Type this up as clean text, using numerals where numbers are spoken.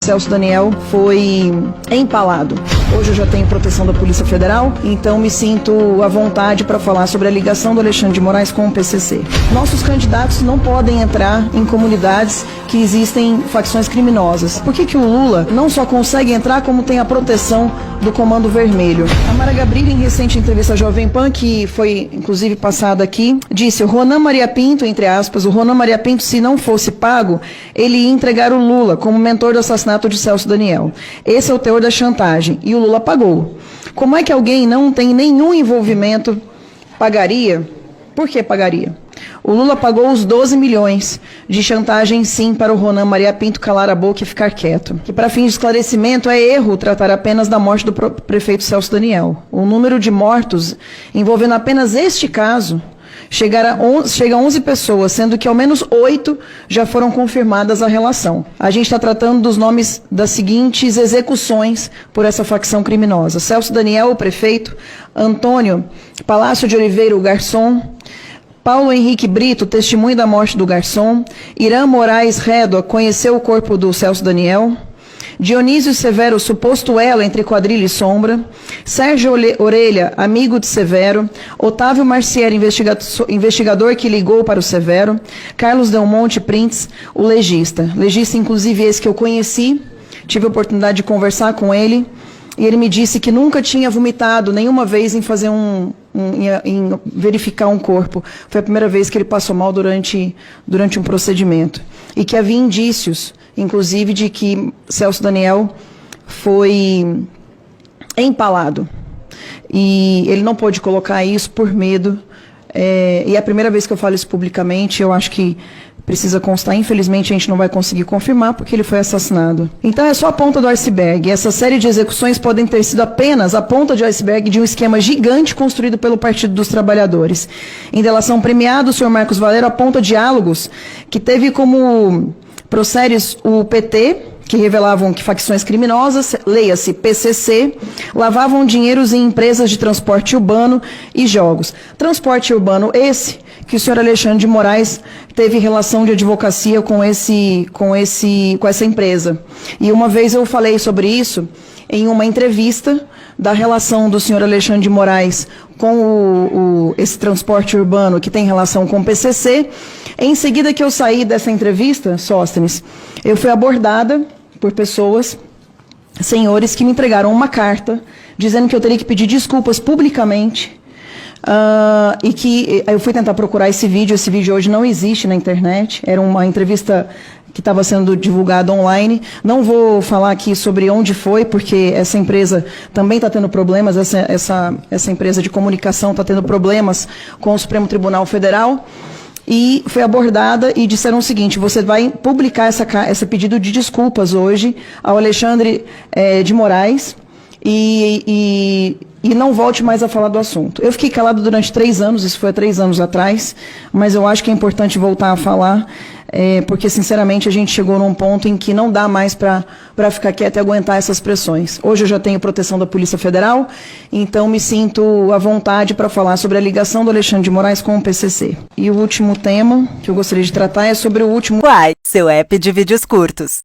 Celso Daniel foi empalado. Hoje eu já tenho proteção da Polícia Federal, então me sinto à vontade para falar sobre a ligação do Alexandre de Moraes com o PCC. Nossos candidatos não podem entrar em comunidades que existem facções criminosas. Por que o Lula não só consegue entrar, como tem a proteção do Comando Vermelho? A Mara Gabrilli, em recente entrevista à Jovem Pan, que foi inclusive passada aqui, disse: o Ronan Maria Pinto, entre aspas, o Ronan Maria Pinto, se não fosse pago, ele ia entregar o Lula como mentor do assassinato de Celso Daniel. Esse é o teor da chantagem. E o Lula pagou. Como é que alguém não tem nenhum envolvimento pagaria? Por que pagaria? O Lula pagou os 12 milhões de chantagem, sim, para o Ronan Maria Pinto calar a boca e ficar quieto. Que, para fins de esclarecimento, é erro tratar apenas da morte do prefeito Celso Daniel. O número de mortos envolvendo apenas este caso chega a 11 pessoas, sendo que ao menos 8 já foram confirmadas a relação. A gente está tratando dos nomes das seguintes execuções por essa facção criminosa: Celso Daniel, o prefeito; Antônio Palácio de Oliveira, o garçom; Paulo Henrique Brito, testemunho da morte do garçom; Irã Moraes Rédoa, conheceu o corpo do Celso Daniel; Dionísio Severo, suposto elo entre quadrilha e sombra; Sérgio Orelha, amigo de Severo; Otávio Marcieri, investigador que ligou para o Severo; Carlos Del Monte Prints, o legista, inclusive esse que eu conheci, tive a oportunidade de conversar com ele, e ele me disse que nunca tinha vomitado nenhuma vez em fazer em verificar um corpo. Foi a primeira vez que ele passou mal durante um procedimento. E que havia indícios, inclusive, de que Celso Daniel foi empalado. E ele não pôde colocar isso por medo. E é a primeira vez que eu falo isso publicamente. Eu acho que precisa constar. Infelizmente, a gente não vai conseguir confirmar, porque ele foi assassinado. Então, é só a ponta do iceberg. Essa série de execuções podem ter sido apenas a ponta de iceberg de um esquema gigante construído pelo Partido dos Trabalhadores. Em delação premiada, o senhor Marcos Valero aponta diálogos que teve como prosséries o PT, que revelavam que facções criminosas, leia-se PCC, lavavam dinheiros em empresas de transporte urbano e jogos. Transporte urbano esse que o senhor Alexandre de Moraes teve relação de advocacia com essa empresa. E uma vez eu falei sobre isso em uma entrevista da relação do senhor Alexandre de Moraes com esse transporte urbano que tem relação com o PCC. Em seguida que eu saí dessa entrevista, Sóstenes, eu fui abordada por pessoas, senhores, que me entregaram uma carta dizendo que eu teria que pedir desculpas publicamente, e que eu fui tentar procurar esse vídeo hoje não existe na internet, era uma entrevista que estava sendo divulgada online. Não vou falar aqui sobre onde foi, porque essa empresa também está tendo problemas, essa empresa de comunicação está tendo problemas com o Supremo Tribunal Federal. E foi abordada e disseram o seguinte: você vai publicar esse pedido de desculpas hoje ao Alexandre de Moraes e não volte mais a falar do assunto. Eu fiquei calado durante 3 anos, isso foi há 3 anos atrás, mas eu acho que é importante voltar a falar, porque, sinceramente, a gente chegou num ponto em que não dá mais para ficar quieto e aguentar essas pressões. Hoje eu já tenho proteção da Polícia Federal, então me sinto à vontade para falar sobre a ligação do Alexandre de Moraes com o PCC. E o último tema que eu gostaria de tratar é sobre o último... Quai, seu app de vídeos curtos.